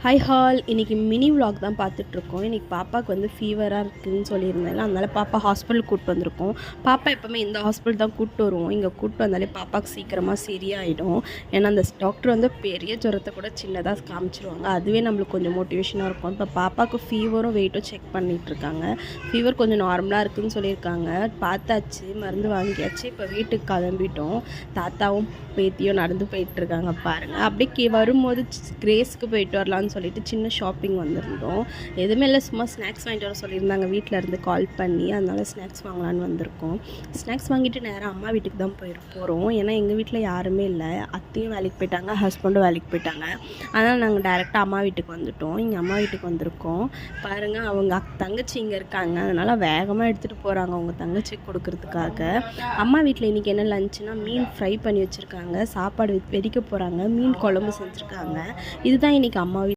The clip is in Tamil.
ஹாய் ஹால் இன்றைக்கி மினி விலாக் தான் பார்த்துட்ருக்கோம். இன்றைக்கி பாப்பாவுக்கு வந்து ஃபீவராக இருக்குதுன்னு சொல்லியிருந்தேன். அதனால் பாப்பா ஹாஸ்பிட்டலுக்கு கூப்பிட்டு வந்திருக்கோம். பாப்பா எப்போவுமே இந்த ஹாஸ்பிட்டல் தான் கூப்பிட்டு வருவோம். இங்கே கூப்பிட்டு வந்தாலே பாப்பாவுக்கு சீக்கிரமாக சரியாயிடும். ஏன்னா அந்த டாக்டர் வந்து பெரிய ஜுரத்தை கூட சின்னதாக காமிச்சிருவாங்க. அதுவே நம்மளுக்கு கொஞ்சம் மோட்டிவேஷனாக இருக்கும். இப்போ பாப்பாவுக்கு ஃபீவரும் வெயிட்டும் செக் பண்ணிகிட்ருக்காங்க. ஃபீவர் கொஞ்சம் நார்மலாக இருக்குதுன்னு சொல்லியிருக்காங்க. பார்த்தாச்சு, மருந்து வாங்கியாச்சு. இப்போ வீட்டுக்கு கிளம்பிட்டோம். தாத்தாவும் பேத்தியும் நடந்து போயிட்டுருக்காங்க பாருங்கள். அப்படியே வரும்போது கிரேஸ்க்கு போயிட்டு வரலான்னு சொல்லிட்டு சின்ன ஷாப்பிங் வந்திருந்தோம். எதுவுமே இல்லை, சும்மா ஸ்நாக்ஸ் வாங்கிட்டு வர சொல்லியிருந்தாங்க வீட்டில் இருந்து கால் பண்ணி. அதனால் ஸ்நாக்ஸ் வாங்கலான்னு வந்திருக்கோம். ஸ்நாக்ஸ் வாங்கிட்டு நேராக அம்மா வீட்டுக்கு தான் போகிறோம். ஏன்னா எங்கள் வீட்டில் யாருமே இல்லை. அத்தையும் வேலைக்கு போயிட்டாங்க, ஹஸ்பண்டும் வேலைக்கு போயிட்டாங்க. அதனால் நாங்கள் டேரெக்டாக அம்மா வீட்டுக்கு வந்துவிட்டோம். இங்கே அம்மா வீட்டுக்கு வந்திருக்கோம் பாருங்கள். அவங்க தங்கச்சி இங்கே இருக்காங்க. அதனால் வேகமாக எடுத்துகிட்டு போகிறாங்க அவங்க தங்கச்சிக்கு கொடுக்கறதுக்காக. அம்மா வீட்டில் இன்றைக்கி என்ன லஞ்சுனா மீன் ஃப்ரை பண்ணி வச்சுருக்காங்க, சாப்பாடு வெடிக்க போகிறாங்க, மீன் குழம்பு செஞ்சுருக்காங்க. இதுதான் இன்றைக்கி அம்மா வீட்டில்